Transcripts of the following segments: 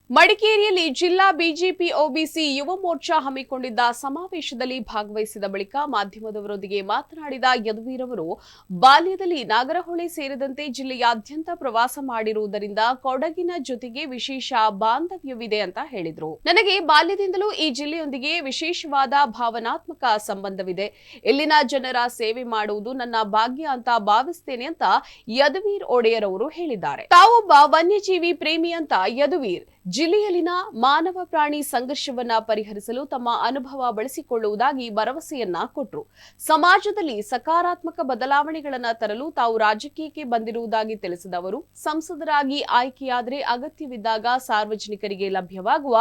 ಮಡಿಕೇರಿಯಲ್ಲಿ ಜಿಲ್ಲಾ BJP OBC Yuva Morcha ಹಮ್ಮಿಕೊಂಡಿದ್ದ ಸಮಾವೇಶದಲ್ಲಿ ಭಾಗವಹಿಸಿದ ಬಳಿಕ ಮಾಧ್ಯಮದವರೊಂದಿಗೆ ಮಾತನಾಡಿದ ಯದುವೀರ್ ಅವರು ಬಾಲ್ಯದಲ್ಲಿ ನಾಗರಹೊಳೆ ಸೇರಿದಂತೆ ಜಿಲ್ಲೆಯಾದ್ಯಂತ ಪ್ರವಾಸ ಮಾಡಿರುವುದರಿಂದ ಕೊಡಗಿನ ಜೊತೆಗೆ ವಿಶೇಷ ಬಾಂಧವ್ಯವಿದೆ ಅಂತ ಹೇಳಿದರು. ನನಗೆ ಬಾಲ್ಯದಿಂದಲೂ ಈ ಜಿಲ್ಲೆಯೊಂದಿಗೆ ವಿಶೇಷವಾದ ಭಾವನಾತ್ಮಕ ಸಂಬಂಧವಿದೆ. ಇಲ್ಲಿನ ಜನರ ಸೇವೆ ಮಾಡುವುದು ನನ್ನ ಭಾಗ್ಯ ಅಂತ ಭಾವಿಸುತ್ತೇನೆ ಅಂತ ಯದುವೀರ್ ಒಡೆಯರ್ ಅವರು ಹೇಳಿದ್ದಾರೆ. ತಾವೊಬ್ಬ ವನ್ಯಜೀವಿ ಪ್ರೇಮಿ ಅಂತ ಯದುವೀರ್ ಜಿಲ್ಲೆಯಲ್ಲಿನ ಮಾನವ ಪ್ರಾಣಿ ಸಂಘರ್ಷವನ್ನ ಪರಿಹರಿಸಲು ತಮ್ಮ ಅನುಭವ ಬಳಸಿಕೊಳ್ಳುವುದಾಗಿ ಭರವಸೆಯನ್ನ ಕೊಟ್ಟರು. ಸಮಾಜದಲ್ಲಿ ಸಕಾರಾತ್ಮಕ ಬದಲಾವಣೆಗಳನ್ನು ತರಲು ತಾವು ರಾಜಕೀಯಕ್ಕೆ ಬಂದಿರುವುದಾಗಿ ತಿಳಿಸಿದ ಅವರು ಸಂಸದರಾಗಿ ಆಯ್ಕೆಯಾದರೆ ಅಗತ್ಯವಿದ್ದಾಗ ಸಾರ್ವಜನಿಕರಿಗೆ ಲಭ್ಯವಾಗುವ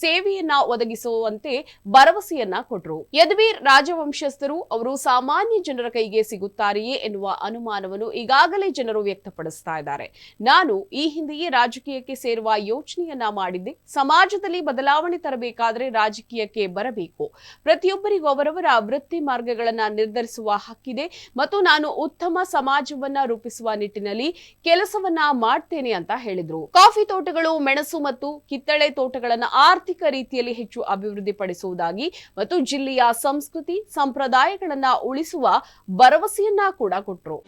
ಸೇವೆಯನ್ನ ಒದಗಿಸುವಂತೆ ಭರವಸೆಯನ್ನ ಕೊಟ್ಟರು. ಯದುವೀರ್ ರಾಜವಂಶಸ್ಥರು ಅವರು ಸಾಮಾನ್ಯ ಜನರ ಕೈಗೆ ಸಿಗುತ್ತಾರೆಯೇ ಎನ್ನುವ ಅನುಮಾನವನ್ನು ಈಗಾಗಲೇ ಜನರು ವ್ಯಕ್ತಪಡಿಸ್ತಾ ಇದ್ದಾರೆ. ನಾನು ಈ ಹಿಂದೆಯೇ ರಾಜಕೀಯಕ್ಕೆ ಸೇರುವ ಯೋಚನೆಯನ್ನ ಮಾಡಿದ್ದೆ. ಸಮಾಜದಲ್ಲಿ ಬದಲಾವಣೆ ತರಬೇಕಾದರೆ ರಾಜಕೀಯಕ್ಕೆ ಬರಬೇಕು. ಪ್ರತಿಯೊಬ್ಬರಿಗೂ ಅವರವರ ವೃತ್ತಿ ಮಾರ್ಗಗಳನ್ನು ನಿರ್ಧರಿಸುವ ಹಕ್ಕಿದೆ ಮತ್ತು ನಾನು ಉತ್ತಮ ಸಮಾಜವನ್ನ ರೂಪಿಸುವ ನಿಟ್ಟಿನಲ್ಲಿ ಕೆಲಸವನ್ನ ಮಾಡ್ತೇನೆ ಅಂತ ಹೇಳಿದ್ರು. ಕಾಫಿ ತೋಟಗಳು, ಮೆಣಸು ಮತ್ತು ಕಿತ್ತಳೆ ತೋಟಗಳನ್ನು ಆರ್ಥಿಕ ರೀತಿಯಲ್ಲಿ ಹೆಚ್ಚು ಅಭಿವೃದ್ಧಿಪಡಿಸುವುದಾಗಿ ಮತ್ತು ಜಿಲ್ಲೆಯ ಸಂಸ್ಕೃತಿ ಸಂಪ್ರದಾಯಗಳನ್ನ ಉಳಿಸುವ ಭರವಸೆಯನ್ನ ಕೂಡ ಕೊಟ್ಟರು.